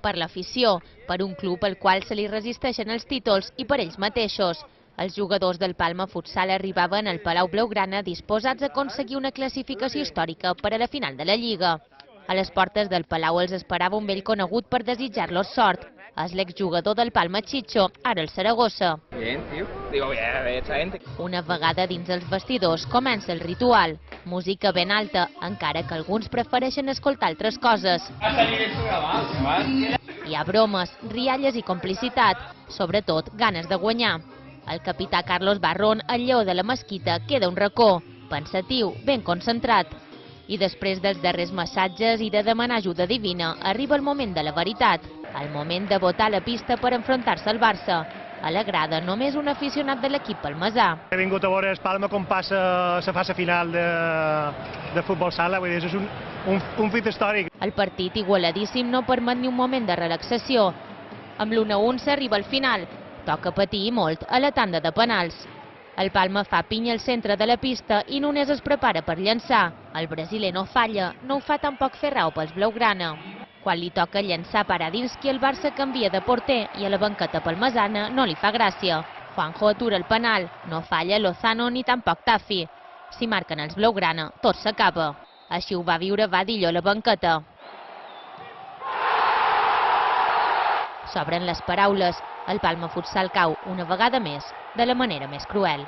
Per l'afició, per un club al qual se li resisteixen els títols i per ells mateixos. Els jugadors del Palma Futsal arribaven al Palau Blaugrana disposats a aconseguir una classificació històrica per a la final de la Lliga. A les portes del Palau els esperava un vell conegut per desitjar-los sort. És l'exjugador del Palma Chicho, ara el Saragossa. Bien, tío. Digo, bien, esta gente. Una vegada dins els vestidors comença el ritual. Música ben alta, encara que alguns prefereixen escoltar altres coses. Hi ha bromes, rialles i complicitat, sobretot ganes de guanyar. El capità Carlos Barrón, el lleó de la mesquita, queda un racó, pensatiu, ben concentrat. I després dels darrers massatges i de demanar ajuda divina, arriba el moment de la veritat, el moment de botar la pista per enfrontar-se al Barça. A la grada només un aficionat de l'equip palmesà. He vingut a veure el Palma com passa la fase final de futbol sala, vull dir, és un fet històric. El partit igualadíssim no permet ni un moment de relaxació. Amb l'1-1 s'arriba al final. Toca patir molt a la tanda de penals. El Palma fa pinya al centre de la pista i Núñez es prepara per llançar. El brasiler no falla, no ho fa tampoc Ferrao pels blaugrana. Quan li toca llançar per a Dinski, el Barça canvia de porter i a la banqueta palmesana no li fa gràcia. Juanjo atura el penal, no falla Lozano ni tampoc Tafi. Si marquen els blaugrana, tot s'acaba. Així ho va viure Vadillo a la banqueta. S'obren les paraules, el Palma Futsal cau una vegada més de la manera més cruel.